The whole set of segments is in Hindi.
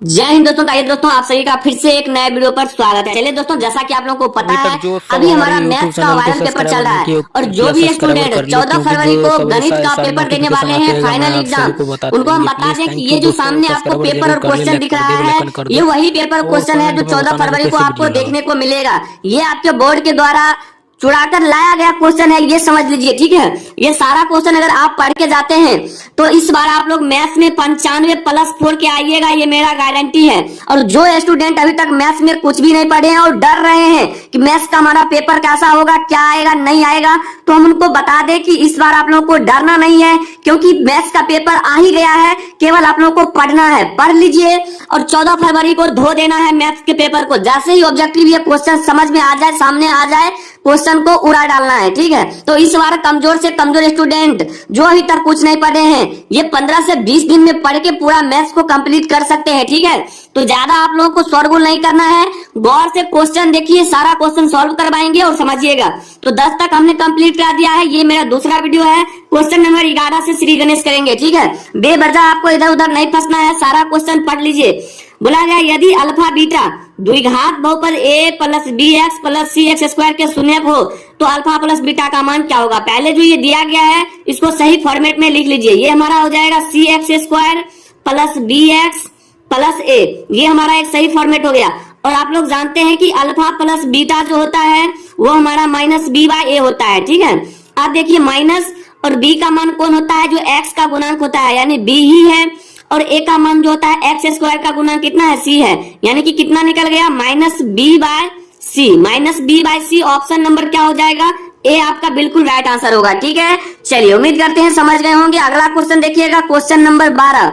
जय हिंद दोस्तों। आइए दोस्तों, आप सभी का फिर से एक नए वीडियो पर स्वागत है। चलिए दोस्तों, जैसा कि आप लोगों को पता है, अभी हमारा मैथ्स का वायरल पेपर चल रहा है और जो भी स्टूडेंट 14 फरवरी को गणित का पेपर देने वाले हैं फाइनल एग्जाम, उनको हम बता दें कि ये जो सामने आपको पेपर और क्वेश्चन दिख रहा है, ये वही पेपर क्वेश्चन है जो 14 फरवरी को आपको देखने को मिलेगा। ये आपके बोर्ड के द्वारा चुराकर लाया गया क्वेश्चन है, ये समझ लीजिए। ठीक है, ये सारा क्वेश्चन अगर आप पढ़ के जाते हैं तो इस बार आप लोग मैथ्स में 95+4 के आइएगा, ये मेरा गारंटी है। और जो स्टूडेंट अभी तक मैथ्स में कुछ भी नहीं पढ़े हैं और डर रहे हैं कि मैथ्स का हमारा पेपर कैसा होगा, क्या आएगा नहीं आएगा, तो हम उनको बता दें कि इस बार आप लोगों को डरना नहीं है, क्योंकि मैथ्स का पेपर आ ही गया है। केवल आप लोगों को पढ़ना है, पढ़ लीजिए और 14 फरवरी को धो देना है मैथ्स के पेपर को। जैसे ही ऑब्जेक्टिव ये क्वेश्चन समझ में आ जाए, सामने आ जाए, क्वेश्चन को उड़ा डालना है। ठीक है, तो इस बार कमजोर से कमजोर स्टूडेंट जो अभी तक कुछ नहीं पढ़े हैं, ये 15 से 20 दिन में पढ़ के पूरा मैथ्स को कंप्लीट कर सकते हैं। ठीक है, तो ज्यादा आप लोगों को शोरगुल नहीं करना है, गौर से क्वेश्चन देखिए, सारा क्वेश्चन सॉल्व करवाएंगे और समझिएगा। तो 10 तक हमने कंप्लीट कर दिया है, ये मेरा दूसरा वीडियो है। क्वेश्चन नंबर 11 से श्री गणेश करेंगे। ठीक है, बेवजह आपको इधर उधर नहीं फंसना है, सारा क्वेश्चन पढ़ लीजिए। बोला गया यदि अल्फा बीटा द्विघात बहुपद a plus B x plus C x square के शून्यक हो तो अल्फा प्लस बीटा का मान क्या होगा। पहले जो ये दिया गया है इसको सही फॉर्मेट में लिख लीजिए। ये हमारा हो जाएगा c x square plus B x plus a, ये हमारा एक सही फॉर्मेट हो गया। और आप लोग जानते हैं कि अल्फा प्लस बीटा जो होता है वो हमारा माइनस बी बाय ए होता है। ठीक है, आप देखिए माइनस और बी का मान कौन होता है, जो एक्स का गुणांक होता है, यानी बी ही है। और ए का मान जो होता है एक्स स्क्वायर का गुणांक कितना है, सी है, यानी कि कितना निकल गया, minus b by c. Minus b by c option number क्या हो जाएगा, ए आपका बिल्कुल राइट आंसर होगा। ठीक है, चलिए उम्मीद करते हैं समझ गए होंगे। अगला क्वेश्चन देखिएगा, क्वेश्चन नंबर 12।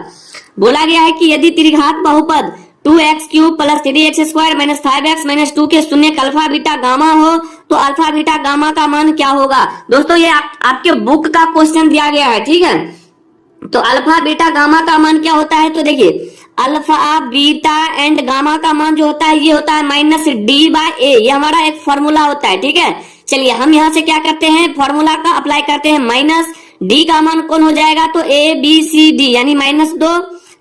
बोला गया है कि यदि त्रिघात बहुपद 2x³ plus 3x square minus 5x minus 2 के शून्य अल्फा बीटा गामा हो तो अल्फा बीटा गामा का मान क्या होगा। दोस्तों ये आपके बुक का क्वेश्चन दिया गया है। ठीक है, तो अल्फा बीटा गामा का मान क्या होता है, तो देखिए अल्फा बीटा एंड गामा का मान जो होता है ये होता है माइनस डी बाय ए, ये हमारा एक फॉर्मूला होता है। ठीक है, चलिए हम यहाँ से क्या करते हैं, फॉर्मूला का अप्लाई करते हैं। माइनस डी का मान कौन हो जाएगा, तो ए बी सी डी यानी -2।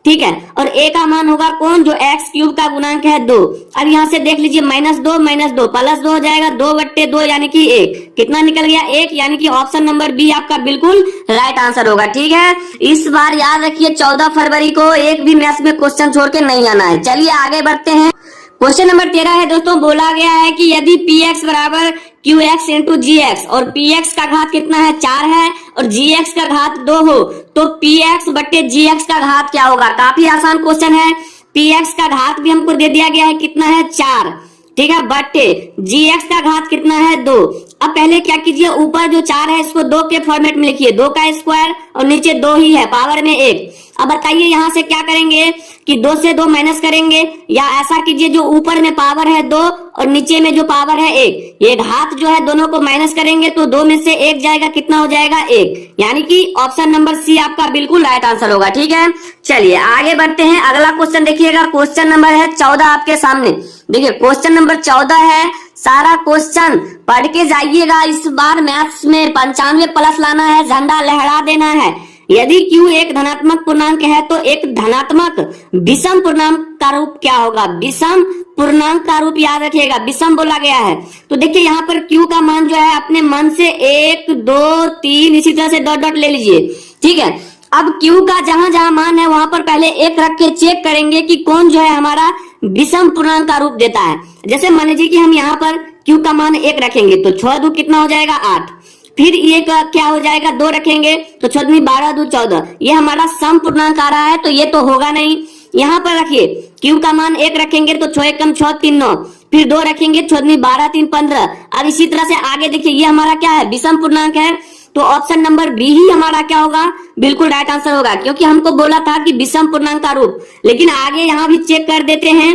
ठीक है, और ए का मान होगा कौन, जो x³ का गुणांक है 2। अब यहाँ से देख लीजिए -2 प्लस 2 हो जाएगा 2/2 यानी कि 1। कितना निकल गया, 1, यानी कि ऑप्शन नंबर बी आपका बिल्कुल राइट आंसर होगा। ठीक है, इस बार याद रखिए 14 फरवरी को एक भी मैथ्स में क्वेश्चन छोड़ के नहीं आना है। चलिए आगे बढ़ते हैं। क्वेश्चन नंबर 13 है दोस्तों। बोला गया है कि यदि px बराबर qx इंटू जी एक्स और px का घात कितना है, 4 है, और gx का घात 2 हो तो px बट्टे gx का घात क्या होगा। काफी आसान क्वेश्चन है। px का घात भी हमको दे दिया गया है, कितना है 4। ठीक है, बट्टे gx का घात कितना है 2। अब पहले क्या कीजिए, ऊपर जो 4 है इसको 2 के फॉर्मेट में लिखिए, 2 का स्क्वायर और नीचे 2 ही है, पावर में 1। अब बताइए यहाँ से क्या करेंगे कि 2 से 2 माइनस करेंगे, या ऐसा कीजिए जो ऊपर में पावर है 2 और नीचे में जो पावर है 1, ये घात जो है दोनों को माइनस करेंगे तो 2 में से 1 जाएगा, कितना हो जाएगा 1, यानी कि ऑप्शन नंबर सी आपका बिल्कुल राइट आंसर होगा। ठीक है, चलिए आगे बढ़ते हैं। अगला क्वेश्चन देखिएगा, क्वेश्चन नंबर है 14 आपके सामने। देखिए क्वेश्चन नंबर 14 है, सारा क्वेश्चन पढ़ के जाइएगा। इस बार मैथ्स में 95+ लाना है, झंडा लहरा देना है। यदि q एक धनात्मक पूर्णांक है तो एक धनात्मक विषम पूर्णांक का रूप क्या होगा। विषम पूर्णांक का रूप याद रखिएगा, विषम बोला गया है। तो देखिए यहाँ पर q का मान जो है अपने मन से 1 2 3 इसी तरह से डॉट डॉट ले लीजिए। ठीक है, अब q का जहां जहां मान है वहां पर पहले 1 रख के चेक करेंगे कि कौन जो है हमारा विषम पूर्णांक का रूप देता है। जैसे मान लीजिए कि हम यहाँ पर q का मान 1 रखेंगे तो 6 2 कितना हो जाएगा 8। फिर ये क्या हो जाएगा, 2 रखेंगे तो 6 दूनी 12 2 14, ये हमारा सम पूर्णांक आ रहा है तो ये तो होगा नहीं। यहाँ पर रखिए q का मान 1 रखेंगे तो 6 1 6 3 9, फिर 2 रखेंगे 6 दूनी 12 3 15। अब इसी तरह से आगे देखिए ये हमारा क्या है, विषम पूर्णांक है, तो ऑप्शन नंबर बी ही हमारा क्या होगा, बिल्कुल राइट आंसर होगा, क्योंकि हमको बोला था कि विषम पूर्णांक का रूप। लेकिन आगे यहाँ भी चेक कर देते हैं,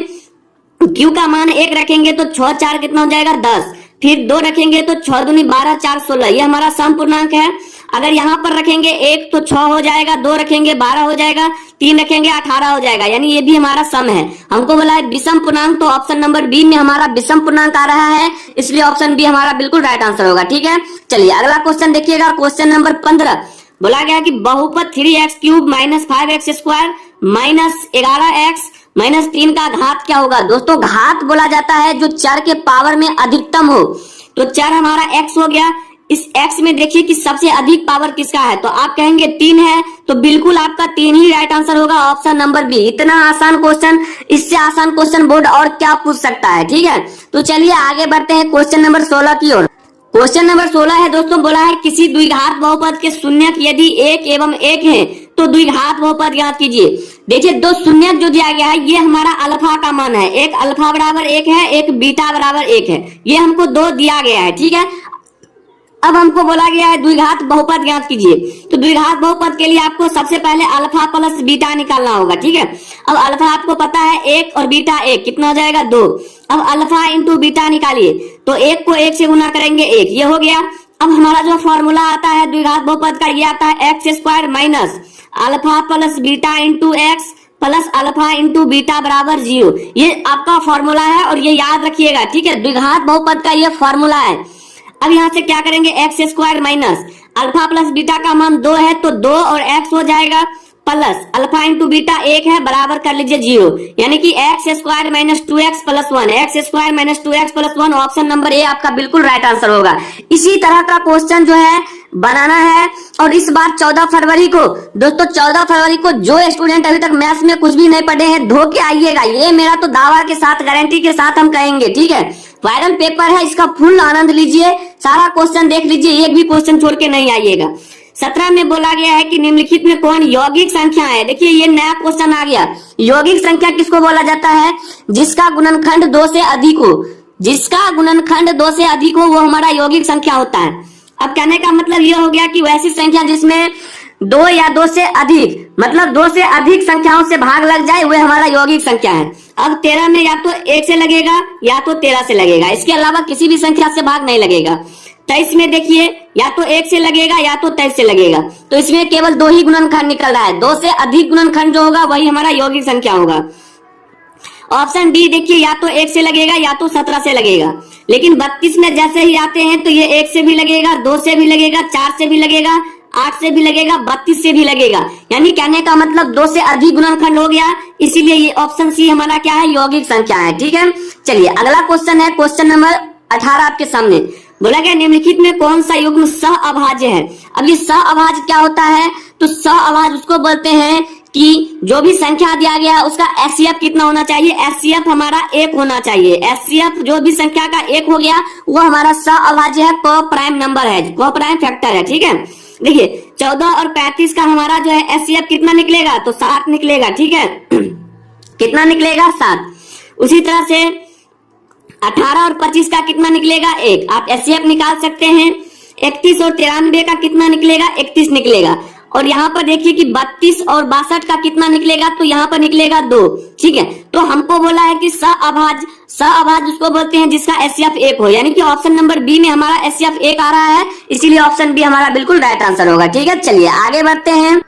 q का मान 1 रखेंगे तो 6 4 कितना हो जाएगा 10, फिर 2 रखेंगे तो 6 दूनी 12 4 16, ये हमारा सम पूर्णांक है। अगर यहाँ पर रखेंगे 1 तो 6 हो जाएगा, 2 रखेंगे 12 हो जाएगा, 3 रखेंगे 18 हो जाएगा, यानी ये भी हमारा सम है। हमको बोला है विषम पूर्णांक, तो ऑप्शन नंबर बी में हमारा विषम पूर्णांक आ रहा है, इसलिए ऑप्शन बी हमारा बिल्कुल राइट आंसर होगा। ठीक है, चलिए अगला क्वेश्चन देखिएगा, क्वेश्चन नंबर 15। बोला गया कि बहुपद 3x³ minus 5x² minus 11x -3 का घात क्या होगा दोस्तों? घात बोला जाता है जो चर के पावर में अधिकतम हो। तो चर हमारा x हो गया, इस x में देखिए कि सबसे अधिक पावर किसका है, तो आप कहेंगे 3 है, तो बिल्कुल आपका 3 ही राइट आंसर होगा, ऑप्शन नंबर बी। इतना आसान क्वेश्चन, इससे आसान क्वेश्चन बोर्ड और क्या पूछ सकता है, ठीक है। तो चलिए आगे बढ़ते हैं क्वेश्चन नंबर 16 की ओर। क्वेश्चन नंबर 16 है दोस्तों, बोला है किसी द्विघात बहुपद के शून्यक यदि 1 एवं 1 है तो द्विघात बहुपद ज्ञात कीजिए। देखिए दो शून्यक जो दिया गया है ये हमारा अल्फा का मान है, एक अल्फा बराबर 1 है, एक बीटा बराबर 1 है, ये हमको 2 दिया गया है, ठीक है। अब हमको बोला गया है द्विघात बहुपद ज्ञात कीजिए। तो द्विघात बहुपद के लिए आपको सबसे पहले अल्फा प्लस बीटा निकालना होगा, ठीक है। अब अल्फा आपको पता है 1 और बीटा 1, कितना हो जाएगा 2। अब अल्फा इंटू बीटा निकालिए, तो 1 को 1 से गुना करेंगे 1, ये हो गया। अब हमारा जो फॉर्मूला आता है द्विघात बहुपद का, ये आता है x² minus alpha plus beta into x plus alpha into beta बराबर 0। ये आपका फॉर्मूला है और ये याद रखिएगा, ठीक है। द्विघात बहुपद का ये फॉर्मूला है। अब यहाँ से क्या करेंगे, x² minus alpha plus beta का मान 2 है, तो 2 और x हो जाएगा प्लस अल्फा इंटू बीटा 1 है, बराबर कर लीजिए 0, यानी कि x² minus 2x plus 1, x² minus 2x plus 1, option number A आपका बिल्कुल राइट आंसर होगा। इसी तरह का क्वेश्चन जो है बनाना है, और इस बार 14 फरवरी को दोस्तों, 14 फरवरी को जो स्टूडेंट अभी तक मैथ्स में कुछ भी नहीं पढ़े हैं धो के आइएगा, ये मेरा तो दावा के साथ गारंटी के साथ हम कहेंगे, ठीक है। वायरल पेपर है, इसका फुल आनंद लीजिए, सारा क्वेश्चन देख लीजिए, एक भी क्वेश्चन छोड़ के नहीं आइएगा। 17 में बोला गया है कि निम्नलिखित में कौन यौगिक संख्या है। देखिए ये नया क्वेश्चन आ गया। यौगिक संख्या किसको बोला जाता है? जिसका गुणनखंड 2 से अधिक हो, जिसका गुणनखंड 2 से अधिक हो वो हमारा यौगिक संख्या होता है। अब कहने का मतलब ये हो गया कि वैसी संख्या जिसमें 2 या 2 से अधिक, मतलब 2 से अधिक संख्याओं से भाग लग जाए वह हमारा यौगिक संख्या है। अब 13 में या तो 1 से लगेगा या तो 13 से लगेगा, इसके अलावा किसी भी संख्या से भाग नहीं लगेगा। 23 में देखिए या तो 1 से लगेगा या तो 23 से लगेगा, तो इसमें केवल 2 ही गुणनखंड निकल रहा है, 2 से अधिक गुणनखंड जो होगा वही हमारा यौगिक संख्या होगा। ऑप्शन डी देखिए या तो 1 से लगेगा या तो 17 से लगेगा, लेकिन 32 में जैसे ही आते हैं तो ये 1 से भी लगेगा, 2 से भी लगेगा, 4 से भी लगेगा, 8 से भी लगेगा, 32 से भी लगेगा, यानी कहने का मतलब 2 से अधिक गुणनखंड हो गया, इसीलिए ये ऑप्शन सी हमारा क्या है, यौगिक संख्या है, ठीक है। चलिए अगला क्वेश्चन है क्वेश्चन नंबर 18 आपके सामने। बोला गया निम्नलिखित में कौन सा युग्म सहअभाज्य है। अब ये सहअभाज्य क्या होता है, तो सहअभाज्य उसको बोलते हैं कि जो भी संख्या दिया गया है उसका एचसीएफ कितना होना चाहिए, एचसीएफ हमारा 1 होना चाहिए। एचसीएफ जो भी संख्या का 1 हो गया वो हमारा सहअभाज्य है, को प्राइम नंबर है, को प्राइम फैक्टर है, ठीक है। देखिए 14 और 35 का हमारा जो है एचसीएफ कितना निकलेगा, तो 7 निकलेगा, ठीक है। कितना निकलेगा, 7। उसी तरह से 18 और 25 का कितना निकलेगा, 1। आप एचसीएफ निकाल सकते हैं। 31 और 93 का कितना निकलेगा, 31 निकलेगा। और यहाँ पर देखिए कि 32 और 62 का कितना निकलेगा, तो यहाँ पर निकलेगा 2, ठीक है। तो हमको बोला है कि सहअभाज्य उसको बोलते हैं जिसका एचसीएफ 1 हो, यानी कि ऑप्शन नंबर बी में हमारा एचसीएफ 1 आ रहा है, इसीलिए ऑप्शन बी हमारा बिल्कुल राइट आंसर होगा, ठीक है। चलिए आगे बढ़ते हैं।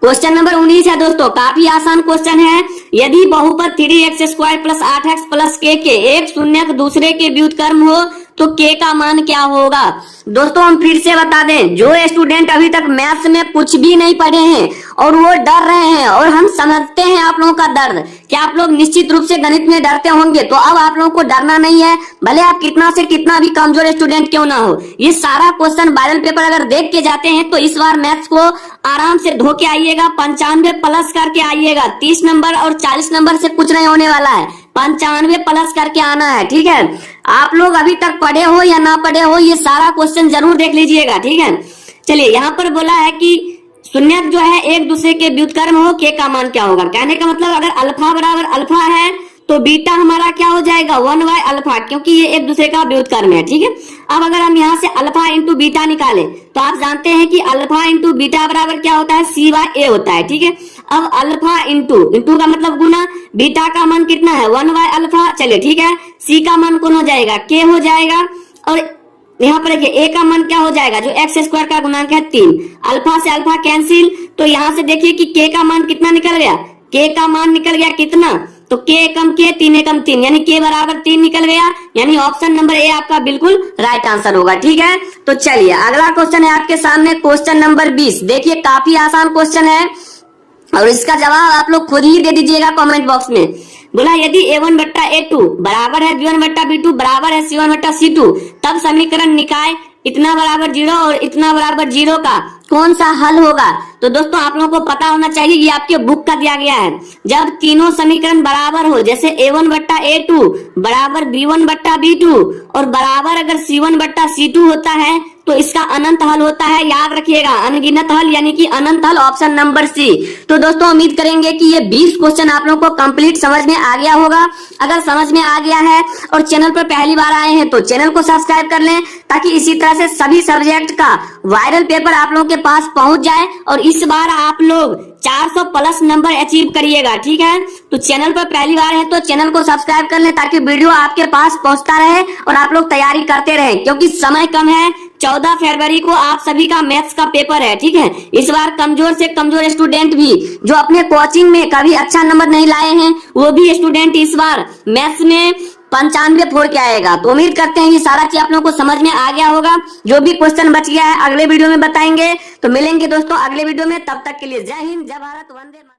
क्वेश्चन नंबर 19 है दोस्तों, काफी आसान क्वेश्चन है। यदि बहुपद 3x² plus 8x plus k के एक शून्यक दूसरे के व्युत्क्रम हो तो k का मान क्या होगा। दोस्तों हम फिर से बता दें, जो स्टूडेंट अभी तक मैथ्स में कुछ भी नहीं पढ़े हैं और वो डर रहे हैं, और हम समझते हैं आप लोगों का दर्द कि आप लोग निश्चित रूप से गणित में डरते होंगे, तो अब आप लोगों को डरना नहीं है, भले आप कितना से कितना भी कमजोर स्टूडेंट क्यों ना हो। ये सारा क्वेश्चन वायरल पेपर अगर देख के जाते हैं तो इस बार मैथ्स को आराम से धो के आइएगा, 95 प्लस करके आइएगा। 30 नंबर और 40 नंबर से कुछ नहीं होने वाला है, 95 प्लस करके आना है, ठीक है। आप लोग अभी तक पढ़े हो या ना पढ़े हो, ये सारा क्वेश्चन जरूर देख लीजिएगा, ठीक है। चलिए यहाँ पर बोला है कि शून्यक जो है एक दूसरे के व्युत्क्रम हो, के का मान क्या होगा। कहने का मतलब अगर अल्फा बराबर अल्फा है तो बीटा हमारा क्या हो जाएगा, 1/, अल्फा, क्योंकि ये एक दूसरे का व्युत्क्रम है, ठीक है। अब अगर हम यहाँ से अल्फा इंटू बीटा निकालें तो आप जानते हैं कि अल्फा इंटू बीटा बराबर क्या होता है, c/a होता है, ठीक है। अब अल्फा इंटू का मतलब गुना, बीटा का मान कितना है, 1/, अल्फा। चलिए ठीक है, c का मान कौन हो जाएगा, k हो जाएगा, और यहाँ पर देखिए a का मान क्या हो जाएगा, जो x² का गुणांक है 3। अल्फा से अल्फा कैंसिल, तो यहाँ से देखिए कि k का मान कितना निकल गया, k का मान निकल गया कितना, तो k एकम k 3 एकम 3, यानी k बराबर 3 निकल गया, यानी ऑप्शन नंबर ए आपका बिल्कुल राइट आंसर होगा, ठीक है। तो चलिए अगला क्वेश्चन है आपके सामने क्वेश्चन नंबर 20। देखिए काफी आसान क्वेश्चन है। और इसका जवाब आप लोग खुद ही दे दीजिएगा कमेंट बॉक्स में। बोला यदि A1 बट्टा A2 बराबर है B1 बट्टा B2 बराबर है C1 बट्टा C2, तब समीकरण निकाय इतना बराबर 0 और इतना बराबर 0 का कौन सा हल होगा। तो दोस्तों आप लोगों को पता होना चाहिए, ये आपके बुक का दिया गया है। जब तीनों समीकरण बराबर हो, जैसे A1 बट्टा A2 बराबर B1 बट्टा B2 और बराबर अगर C1 बट्टा C2 होता है तो इसका अनंत हल होता है, याद रखिएगा, अनगिनत हल यानी कि अनंत हल, ऑप्शन नंबर सी। तो दोस्तों उम्मीद करेंगे कि ये 20 क्वेश्चन आप लोगों को कंप्लीट समझ में आ गया होगा। अगर समझ में आ गया है और चैनल पर पहली बार आए हैं तो चैनल को सब्सक्राइब कर लें, ताकि इसी तरह से सभी सब्जेक्ट का वायरल पेपर आप लोगों के पास पहुंच जाए और इस बार आप लोग 400 प्लस नंबर अचीव करिएगा। ठीक है, तो चैनल पर पहली बार है तो चैनल को सब्सक्राइब कर लें, ताकि वीडियो आपके पास पहुंचता रहे और आप लोग तैयारी करते रहे, क्योंकि समय कम है। 14 फरवरी को आप सभी का मैथ्स का पेपर है। ठीक है, इस बार कमजोर से कमजोर स्टूडेंट भी जो अपने कोचिंग में कभी अच्छा नंबर नहीं लाए हैं, वो भी स्टूडेंट इस बार मैथ्स में 95 फोड़ के आएगा। तो उम्मीद करते हैं ये सारा चीज आप लोगों को समझ में आ गया होगा। जो भी क्वेश्चन बच गया है अगले वीडियो में बताएंगे। तो मिलेंगे दोस्तों अगले वीडियो में, तब तक के लिए जय हिंद, जय भारत, वंदे मातरम।